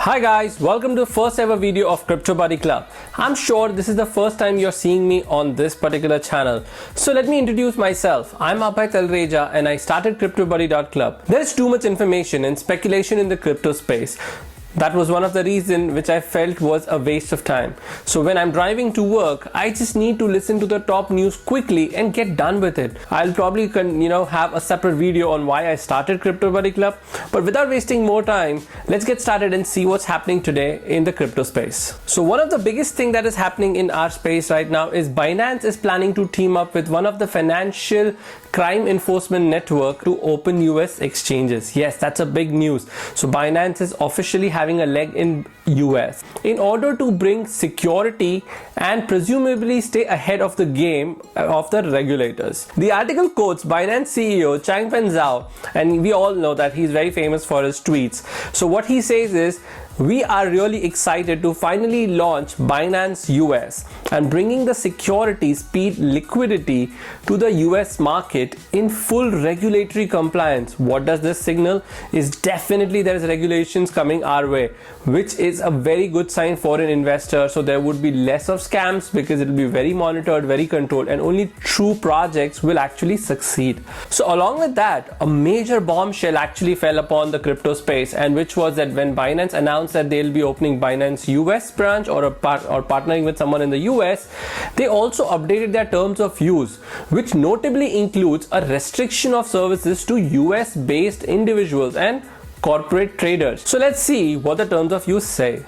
Hi guys, welcome to the first ever video of Crypto Buddy Club. I'm sure this is the first time you're seeing me on this particular channel. So let me introduce myself. I'm Bakkt and I started CryptoBuddy.club. There is too much information and speculation in the crypto space. That was one of the reasons which I felt was a waste of time. So when I'm driving to work, I just need to listen to the top news quickly and get done with it. I'll probably have a separate video on why I started Crypto Buddy Club. But without wasting more time, let's get started and see what's happening today in the crypto space. So one of the biggest thing that is happening in our space right now is Binance is planning to team up with one of the financial crime enforcement network to open US exchanges. Yes, that's a big news. So Binance is officially having a leg in US in order to bring security and presumably stay ahead of the game of the regulators. The article quotes Binance CEO Changpeng Zhao, and we all know that he's very famous for his tweets. So what he says is, we are really excited to finally launch Binance US and bringing the security, speed, liquidity to the US market in full regulatory compliance. What does this signal? Is definitely there is regulations coming our way, which is a very good sign for an investor. So there would be less of scams because it will be very monitored, very controlled, and only true projects will actually succeed. So along with that, a major bombshell actually fell upon the crypto space, and which was that when Binance announced that they'll be opening Binance US branch or partnering with someone in the US, they also updated their terms of use, which notably includes a restriction of services to US based individuals and corporate traders. So let's see what the terms of use say.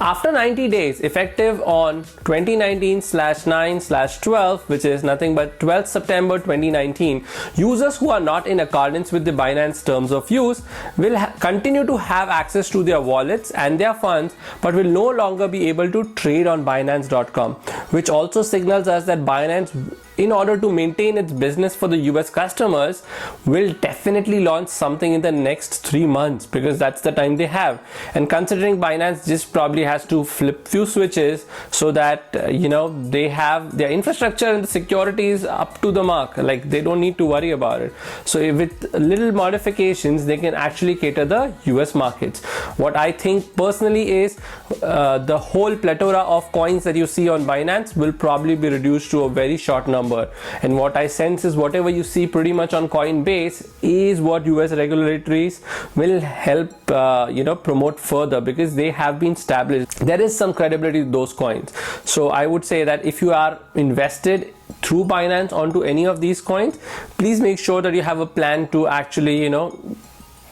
After 90 days, effective on 2019/9/12, which is nothing but 12th September 2019, users who are not in accordance with the Binance terms of use will continue to have access to their wallets and their funds, but will no longer be able to trade on Binance.com, which also signals us that Binance, in order to maintain its business for the US customers, will definitely launch something in the next 3 months, because that's the time they have. And considering Binance just probably has to flip few switches so that they have their infrastructure and the security is up to the mark, like they don't need to worry about it. So with little modifications, they can actually cater the US markets. What I think personally is the whole plethora of coins that you see on Binance will probably be reduced to a very short number. And what I sense is whatever you see pretty much on Coinbase is what US regulatories will help promote further, because they have been established. There is some credibility to those coins. So I would say that if you are invested through Binance onto any of these coins, please make sure that you have a plan to actually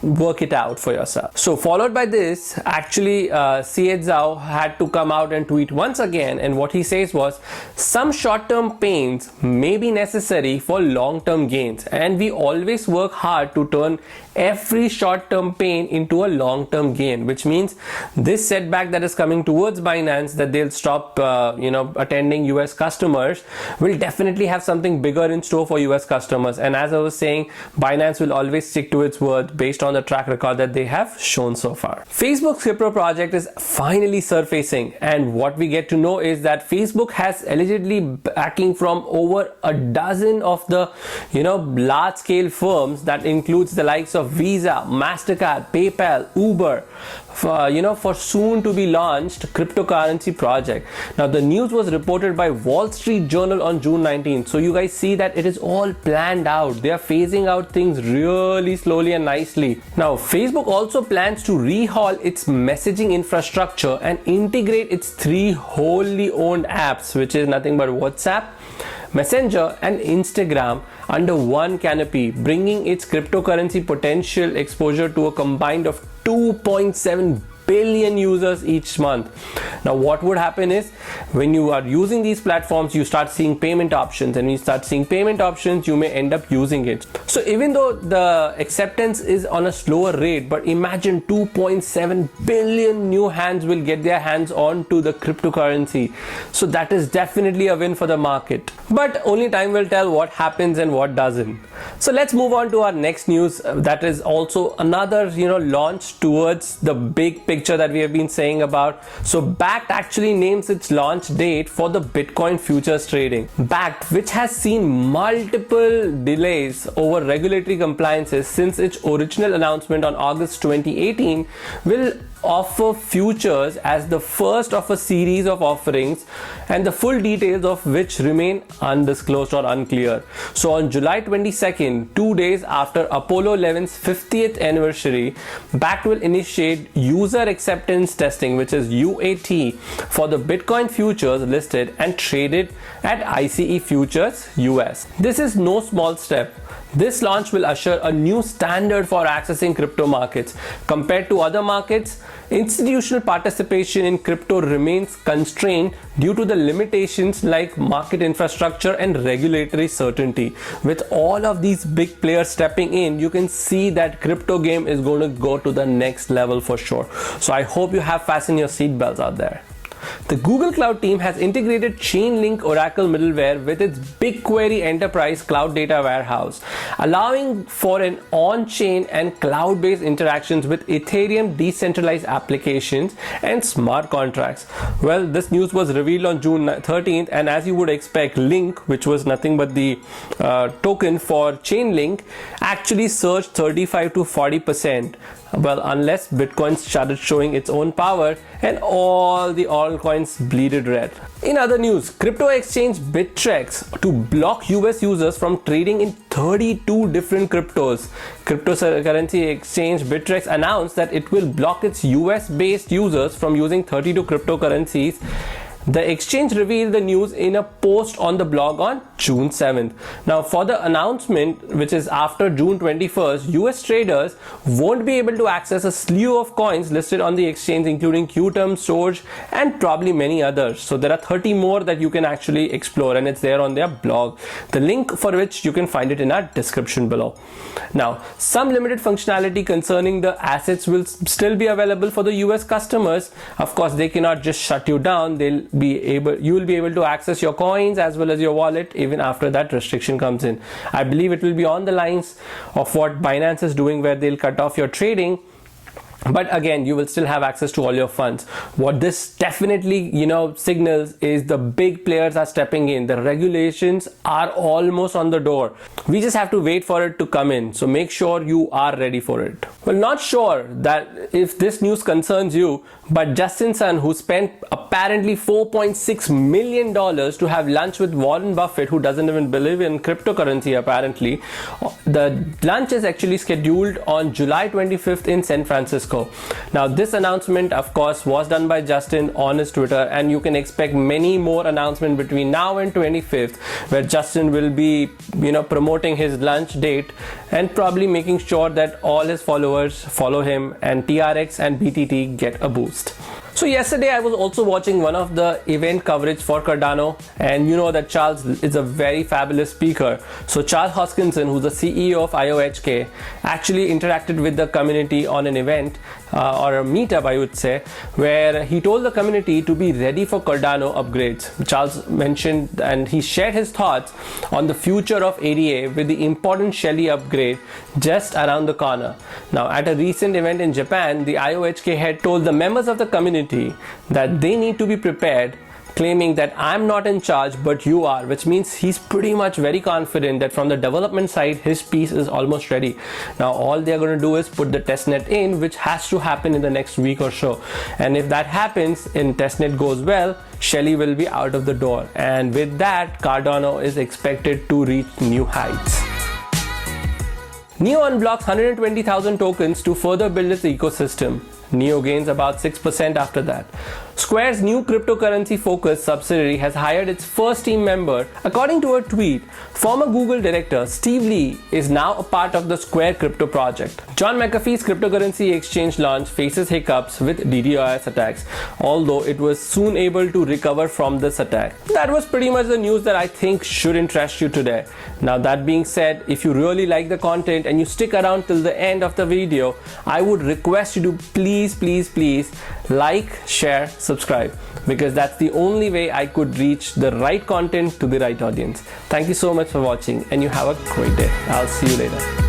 work it out for yourself. So followed by this, actually CH Zhao had to come out and tweet once again, and what he says was, some short-term pains may be necessary for long-term gains, and we always work hard to turn every short-term pain into a long-term gain, which means this setback that is coming towards Binance, that they'll stop attending US customers, will definitely have something bigger in store for US customers. And as I was saying, Binance will always stick to its word based on the track record that they have shown so far. Facebook's crypto project is finally surfacing, and what we get to know is that Facebook has allegedly backing from over a dozen of the large-scale firms that includes the likes of Visa, MasterCard, PayPal, Uber, for soon to be launched cryptocurrency project. Now the news was reported by Wall Street Journal on June 19th. So you guys see that it is all planned out. They are phasing out things really slowly and nicely. Now Facebook also plans to rehaul its messaging infrastructure and integrate its 3 wholly owned apps, which is nothing but WhatsApp, Messenger and Instagram, under one canopy, bringing its cryptocurrency potential exposure to a combined of 2.7 billion users each month. Now what would happen is, when you are using these platforms, you start seeing payment options, and when you start seeing payment options, you may end up using it. So even though the acceptance is on a slower rate, but imagine 2.7 billion new hands will get their hands on to the cryptocurrency. So that is definitely a win for the market, but only time will tell what happens and what doesn't. So let's move on to our next news. That is also another launch towards the big picture that we have been saying about. So Bakkt actually names its launch date for the Bitcoin futures trading. Bakkt, which has seen multiple delays over regulatory compliances since its original announcement on August 2018, will offer futures as the first of a series of offerings, and the full details of which remain undisclosed or unclear. So on July 22nd, 2 days after Apollo 11's 50th anniversary, Bakkt will initiate user acceptance testing, which is UAT, for the Bitcoin futures listed and traded at ICE Futures US. This is no small step. This launch will usher a new standard for accessing crypto markets. Compared to other markets, institutional participation in crypto remains constrained due to the limitations like market infrastructure and regulatory certainty. With all of these big players stepping in, you can see that crypto game is going to go to the next level for sure. So I hope you have fastened your seatbelts out there. The Google Cloud team has integrated Chainlink Oracle middleware with its BigQuery Enterprise Cloud Data Warehouse, allowing for an on-chain and cloud-based interactions with Ethereum decentralized applications and smart contracts. Well, this news was revealed on June 13th, and as you would expect, Link, which was nothing but the token for Chainlink, actually surged 35 to 40%. Well, unless Bitcoin started showing its own power and all the altcoins bleeded red. In other news, crypto exchange Bittrex to block US users from trading in 32 different cryptos. Cryptocurrency exchange Bittrex announced that it will block its US based users from using 32 cryptocurrencies. The exchange revealed the news in a post on the blog on June 7th. Now, for the announcement, which is after June 21st, US traders won't be able to access a slew of coins listed on the exchange, including Qterm, Storj, and probably many others. So there are 30 more that you can actually explore, and it's there on their blog. The link for which you can find it in our description below. Now, some limited functionality concerning the assets will still be available for the US customers. Of course, they cannot just shut you down. You will be able to access your coins as well as your wallet even after that restriction comes in. I believe it will be on the lines of what Binance is doing, where they'll cut off your trading. But again, you will still have access to all your funds. What this definitely, signals is the big players are stepping in. The regulations are almost on the door. We just have to wait for it to come in. So make sure you are ready for it. Well, not sure that if this news concerns you, but Justin Sun, who spent apparently $4.6 million to have lunch with Warren Buffett, who doesn't even believe in cryptocurrency apparently, the lunch is actually scheduled on July 25th in San Francisco. Now, this announcement, of course, was done by Justin on his Twitter, and you can expect many more announcements between now and 25th, where Justin will be, promoting his lunch date and probably making sure that all his followers follow him and TRX and BTT get a boost. So yesterday I was also watching one of the event coverage for Cardano, and you know that Charles is a very fabulous speaker. So Charles Hoskinson, who's the CEO of IOHK, actually interacted with the community on an event or a meetup, I would say, where he told the community to be ready for Cardano upgrades. Charles mentioned and he shared his thoughts on the future of ADA with the important Shelly upgrade just around the corner. Now, at a recent event in Japan, the IOHK head told the members of the community that they need to be prepared, claiming that I'm not in charge but you are, which means he's pretty much very confident that from the development side his piece is almost ready. Now all they're going to do is put the testnet in, which has to happen in the next week or so, and if that happens and testnet goes well, Shelly will be out of the door, and with that Cardano is expected to reach new heights. Neo unblocks 120,000 tokens to further build its ecosystem. Neo gains about 6% after that. Square's new cryptocurrency-focused subsidiary has hired its first team member. According to a tweet, former Google director Steve Lee is now a part of the Square crypto project. John McAfee's cryptocurrency exchange launch faces hiccups with DDoS attacks, although it was soon able to recover from this attack. That was pretty much the news that I think should interest you today. Now, that being said, if you really like the content and you stick around till the end of the video, I would request you to please like, share, subscribe, because that's the only way I could reach the right content to the right audience. Thank you so much for watching, and you have a great day. I'll see you later.